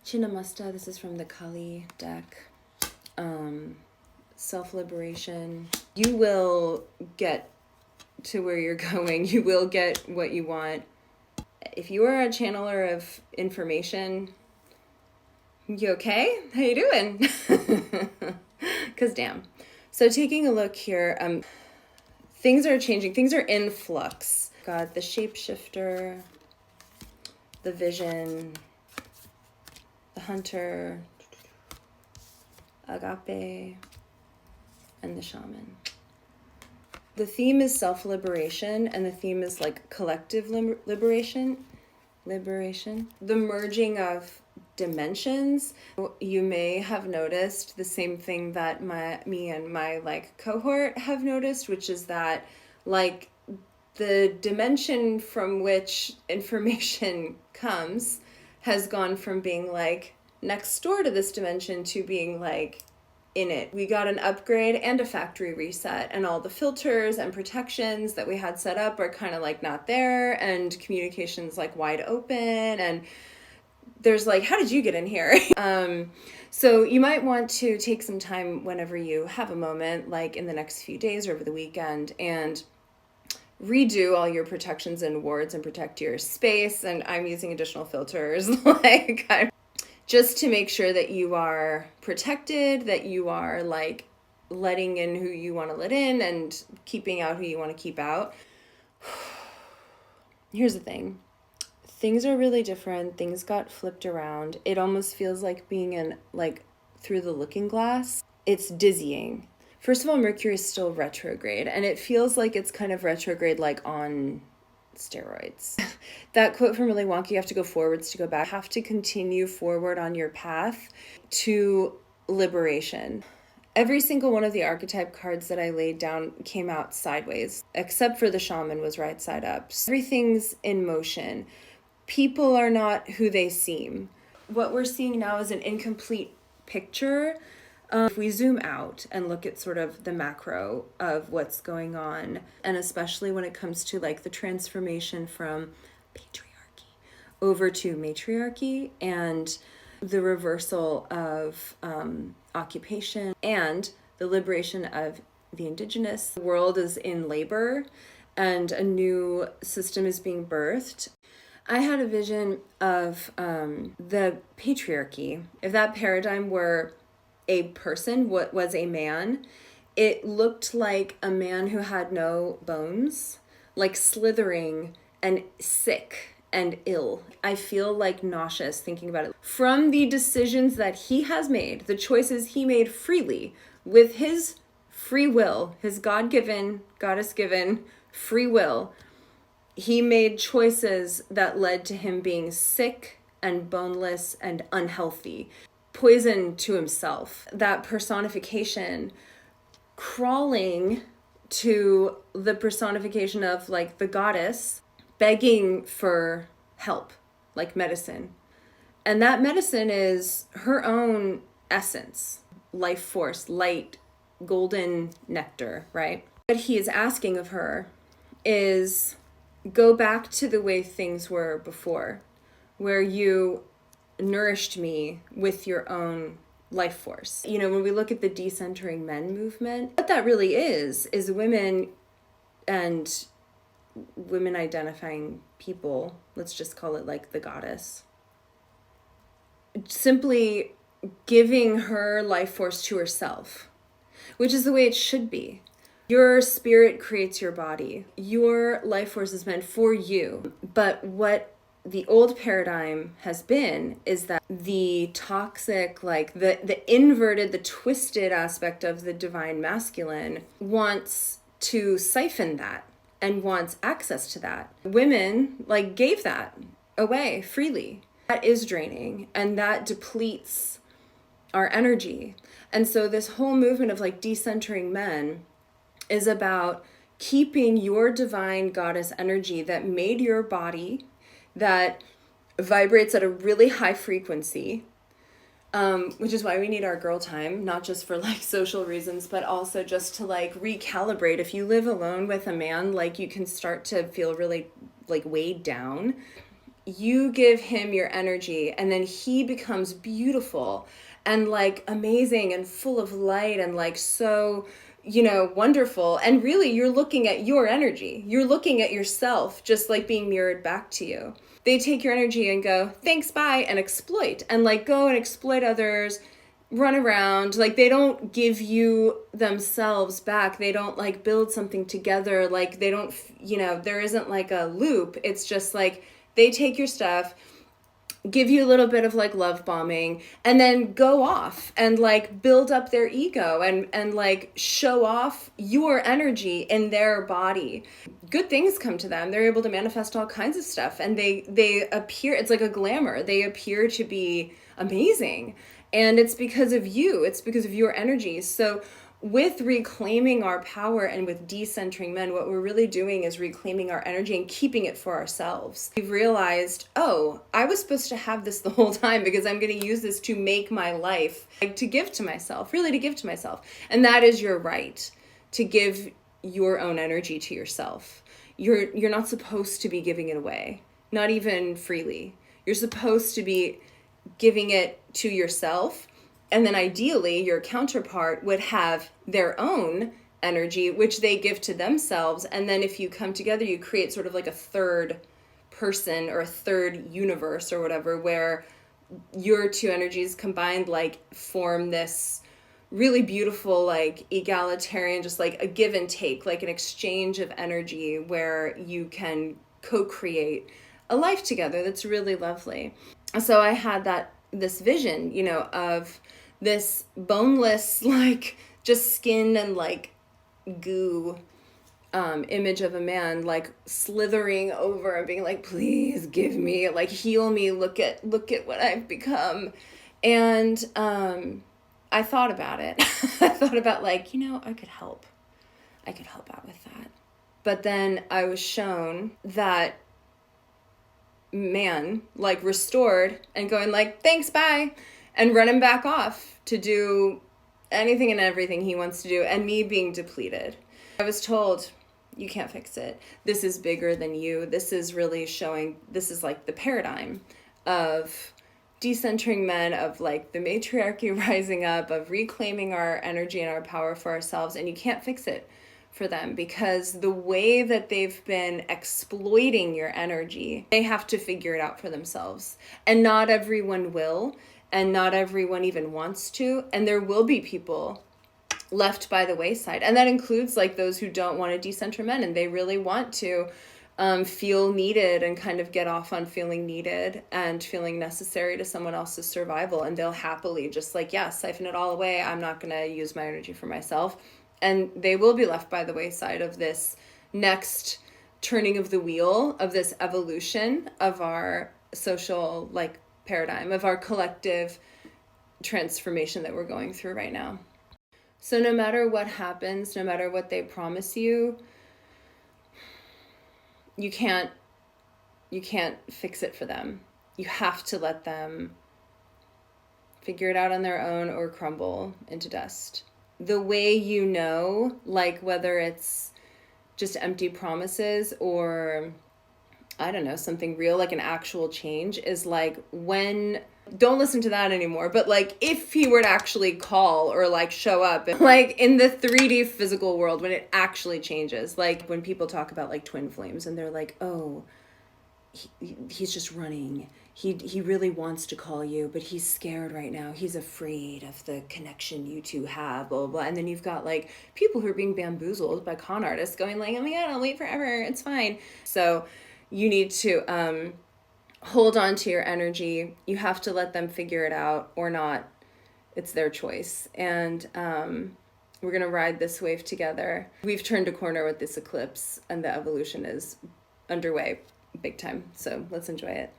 Chinnamasta, this is from the Kali deck. Self-liberation. You will get to where you're going. You will get what you want. If you are a channeler of information, you okay? How you doing? Because damn. So taking a look here, things are changing. Things are in flux. Got the shapeshifter, the vision, the hunter, agape, and the shaman. The theme is self-liberation, and the theme is like collective liberation. The merging of dimensions. You may have noticed the same thing that me and my like cohort have noticed, which is that like the dimension from which information comes has gone from being like next door to this dimension to being like in it. We got an upgrade and a factory reset, and all the filters and protections that we had set up are kind of like not there, and communication's like wide open, and there's like, how did you get in here? So you might want to take some time whenever you have a moment, like in the next few days or over the weekend, and redo all your protections and wards and protect your space. And I'm using additional filters like just to make sure that you are protected, that you are like letting in who you want to let in and keeping out who you want to keep out. Here's the thing. Things are really different. Things got flipped around. It almost feels like being in like through the looking glass. It's dizzying. First of all, Mercury is still retrograde, and it feels like it's kind of retrograde like on steroids. That quote from Willy Wonka, you have to go forwards to go back. You have to continue forward on your path to liberation. Every single one of the archetype cards that I laid down came out sideways, except for the shaman was right side up. So everything's in motion. People are not who they seem. What we're seeing now is an incomplete picture. If we zoom out and look at sort of the macro of what's going on, and especially when it comes to like the transformation from patriarchy over to matriarchy and the reversal of occupation and the liberation of the indigenous. The world is in labor and a new system is being birthed. I had a vision of the patriarchy. If that paradigm were a person, what was a man, it looked like a man who had no bones, like slithering and sick and ill. I feel like nauseous thinking about it. From the decisions that he has made, the choices he made freely with his free will, his God-given, goddess-given free will, he made choices that led to him being sick and boneless and unhealthy. Poison to himself. That personification crawling to the personification of like the goddess begging for help, like medicine. And that medicine is her own essence, life force, light, golden nectar, right? What he is asking of her is go back to the way things were before, where you nourished me with your own life force. You know, when we look at the decentering men movement, what that really is women and women identifying people, let's just call it like the goddess, simply giving her life force to herself, which is the way it should be. Your spirit creates your body. Your life force is meant for you. But what the old paradigm has been is that the toxic, like the inverted, the twisted aspect of the divine masculine wants to siphon that and wants access to that. Women like gave that away freely. That is draining and that depletes our energy. And so this whole movement of like decentering men is about keeping your divine goddess energy that made your body, that vibrates at a really high frequency, which is why we need our girl time, not just for like social reasons, but also just to like recalibrate. If you live alone with a man, like you can start to feel really like weighed down. you give him your energy, and then he becomes beautiful and like amazing and full of light and like so, wonderful. And really, you're looking at your energy. You're looking at yourself just like being mirrored back to you. They take your energy and go, thanks, bye, and exploit, and like go and exploit others, run around. Like, they don't give you themselves back. They don't like build something together. Like, they don't, there isn't like a loop. It's just like they take your stuff, give you a little bit of like love bombing, and then go off and like build up their ego and like show off your energy in their body. Good things come to them. They're able to manifest all kinds of stuff, and they appear, it's like a glamour. They appear to be amazing. And it's because of you. It's because of your energy. So with reclaiming our power and with decentering men, what we're really doing is reclaiming our energy and keeping it for ourselves. We've realized, oh, I was supposed to have this the whole time because I'm going to use this to make my life, like to give to myself, really to give to myself. And that is your right, to give your own energy to yourself. You're not supposed to be giving it away, not even freely. You're supposed to be giving it to yourself. And then ideally, your counterpart would have their own energy, which they give to themselves. And then if you come together, you create sort of like a third person or a third universe or whatever, where your two energies combined like form this really beautiful, like egalitarian, just like a give and take, like an exchange of energy where you can co-create a life together that's really lovely. So I had this vision, of this boneless, like just skin and like goo image of a man like slithering over and being like, please give me, like heal me, look at what I've become. And I thought about it. I thought about like, I could help out with that. But then I was shown that man like restored and going like, thanks, bye, and running back off to do anything and everything he wants to do, and me being depleted. I was told, you can't fix it. This is bigger than you. This is really showing, this is like the paradigm of decentering men, of like the matriarchy rising up, of reclaiming our energy and our power for ourselves, and you can't fix it for them, because the way that they've been exploiting your energy, they have to figure it out for themselves. And not everyone will, and not everyone even wants to, and there will be people left by the wayside. And that includes like those who don't want to decenter men and they really want to feel needed and kind of get off on feeling needed and feeling necessary to someone else's survival, and they'll happily just like, yeah, siphon it all away. I'm not going to use my energy for myself. And they will be left by the wayside of this next turning of the wheel, of this evolution of our social like paradigm, of our collective transformation that we're going through right now. So no matter what happens, no matter what they promise you, you can't fix it for them. You have to let them figure it out on their own or crumble into dust. The way like whether it's just empty promises or, I don't know, something real, like an actual change, is like when, don't listen to that anymore, but like if he were to actually call or like show up, like in the 3D physical world, when it actually changes, like when people talk about like twin flames and they're like, oh, he's just running. He really wants to call you, but he's scared right now. He's afraid of the connection you two have, blah, blah, blah. And then you've got like people who are being bamboozled by con artists going like, oh my God, I'll wait forever. It's fine. So you need to hold on to your energy. You have to let them figure it out or not. It's their choice. And we're going to ride this wave together. We've turned a corner with this eclipse and the evolution is underway big time. So let's enjoy it.